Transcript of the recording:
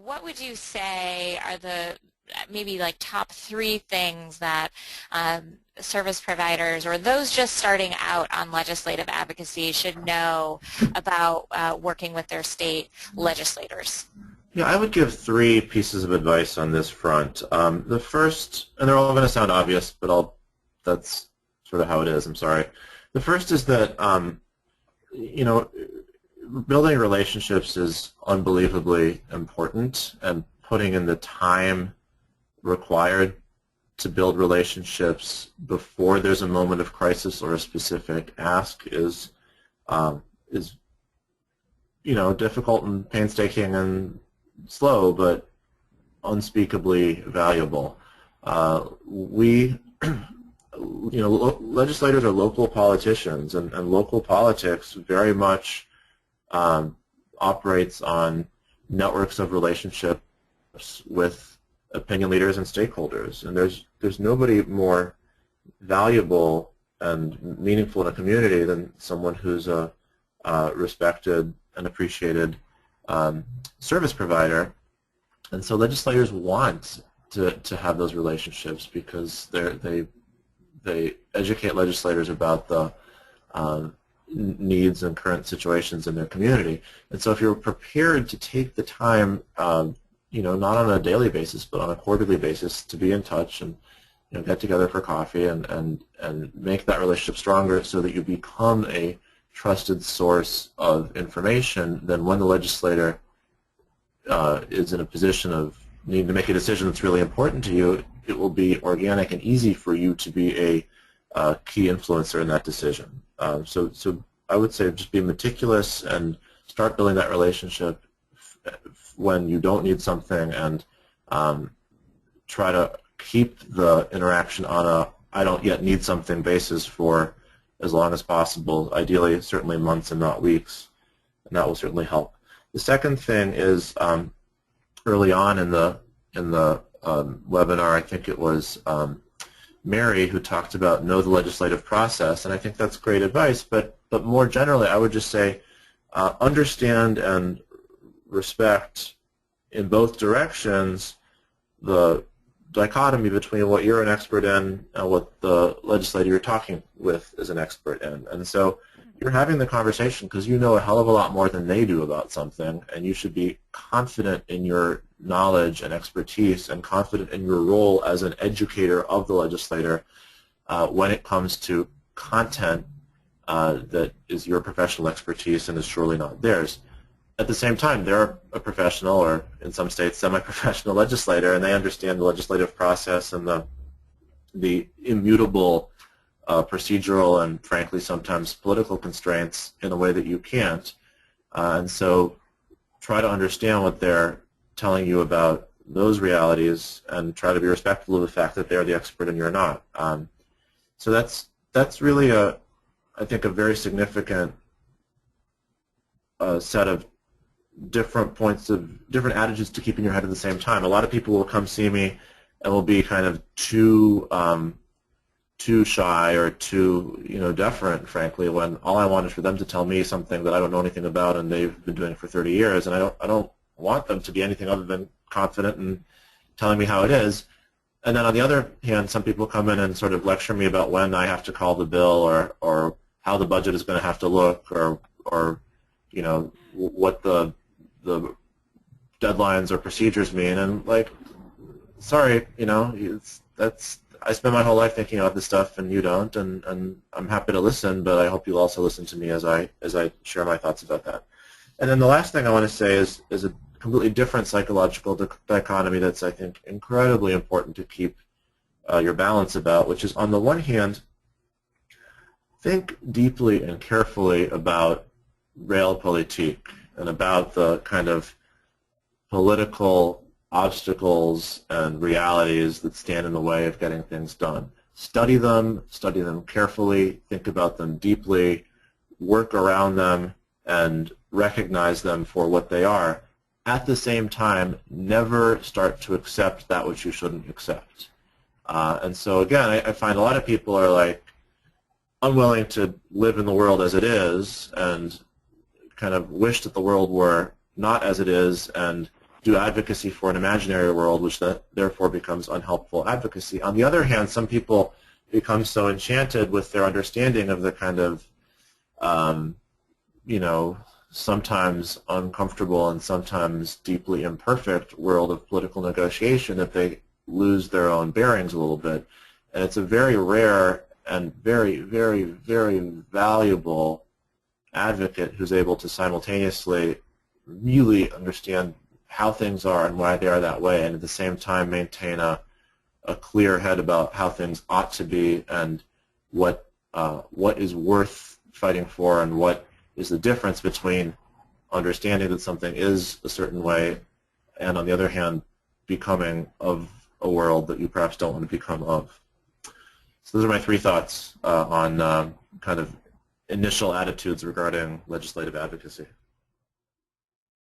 what would you say are the maybe like top three things that service providers or those just starting out on legislative advocacy should know about working with their state legislators? Yeah, I would give three pieces of advice on this front. The first, and they're all going to sound obvious, but that's sort of how it is, I'm sorry. The first is that, you know, building relationships is unbelievably important, and putting in the time required to build relationships before there's a moment of crisis or a specific ask is you know, difficult and painstaking and slow, but unspeakably valuable. We, you know, legislators are local politicians, and local politics very much operates on networks of relationships with opinion leaders and stakeholders, and there's nobody more valuable and meaningful in a community than someone who's a respected and appreciated service provider. And so legislators want to have those relationships because they educate legislators about the needs and current situations in their community. And so if you're prepared to take the time, you know, not on a daily basis, but on a quarterly basis, to be in touch and, you know, get together for coffee and make that relationship stronger so that you become a trusted source of information, then when the legislator is in a position of needing to make a decision that's really important to you, it will be organic and easy for you to be a key influencer in that decision. So I would say just be meticulous and start building that relationship when you don't need something, and try to keep the interaction on a I don't yet need something basis for as long as possible, ideally certainly months and not weeks, and that will certainly help. The second thing is early on in the webinar, I think it was Mary who talked about know the legislative process, and I think that's great advice, but more generally I would just say understand and respect in both directions the dichotomy between what you're an expert in and what the legislator you're talking with is an expert in. And so you're having the conversation because you know a hell of a lot more than they do about something, and you should be confident in your knowledge and expertise and confident in your role as an educator of the legislator when it comes to content that is your professional expertise and is surely not theirs. At the same time, they're a professional, or in some states, semi-professional legislator, and they understand the legislative process and the immutable procedural and, frankly, sometimes political constraints in a way that you can't. And so try to understand what they're telling you about those realities and try to be respectful of the fact that they're the expert and you're not. So that's really, I think, a very significant set of different attitudes to keep in your head at the same time. A lot of people will come see me and will be kind of too shy or too, you know, deferent, frankly, when all I want is for them to tell me something that I don't know anything about and they've been doing for 30 years, and I don't want them to be anything other than confident and telling me how it is. And then on the other hand, some people come in and sort of lecture me about when I have to call the bill or how the budget is going to have to look or you know, what the deadlines or procedures mean, and like, sorry, you know, I spend my whole life thinking about this stuff and you don't, and I'm happy to listen, but I hope you'll also listen to me as I share my thoughts about that. And then the last thing I want to say is a completely different psychological dichotomy that's, I think, incredibly important to keep your balance about, which is, on the one hand, think deeply and carefully about realpolitik and about the kind of political obstacles and realities that stand in the way of getting things done. Study them carefully, think about them deeply, work around them, and recognize them for what they are. At the same time, never start to accept that which you shouldn't accept. And so again, I find a lot of people are like unwilling to live in the world as it is and kind of wish that the world were not as it is and do advocacy for an imaginary world, which therefore becomes unhelpful advocacy. On the other hand, some people become so enchanted with their understanding of the kind of, you know, sometimes uncomfortable and sometimes deeply imperfect world of political negotiation that they lose their own bearings a little bit. And it's a very rare and very, very, very valuable advocate who's able to simultaneously really understand how things are and why they are that way, and at the same time maintain a clear head about how things ought to be and what is worth fighting for and what is the difference between understanding that something is a certain way and, on the other hand, becoming of a world that you perhaps don't want to become of. So those are my three thoughts on kind of initial attitudes regarding legislative advocacy.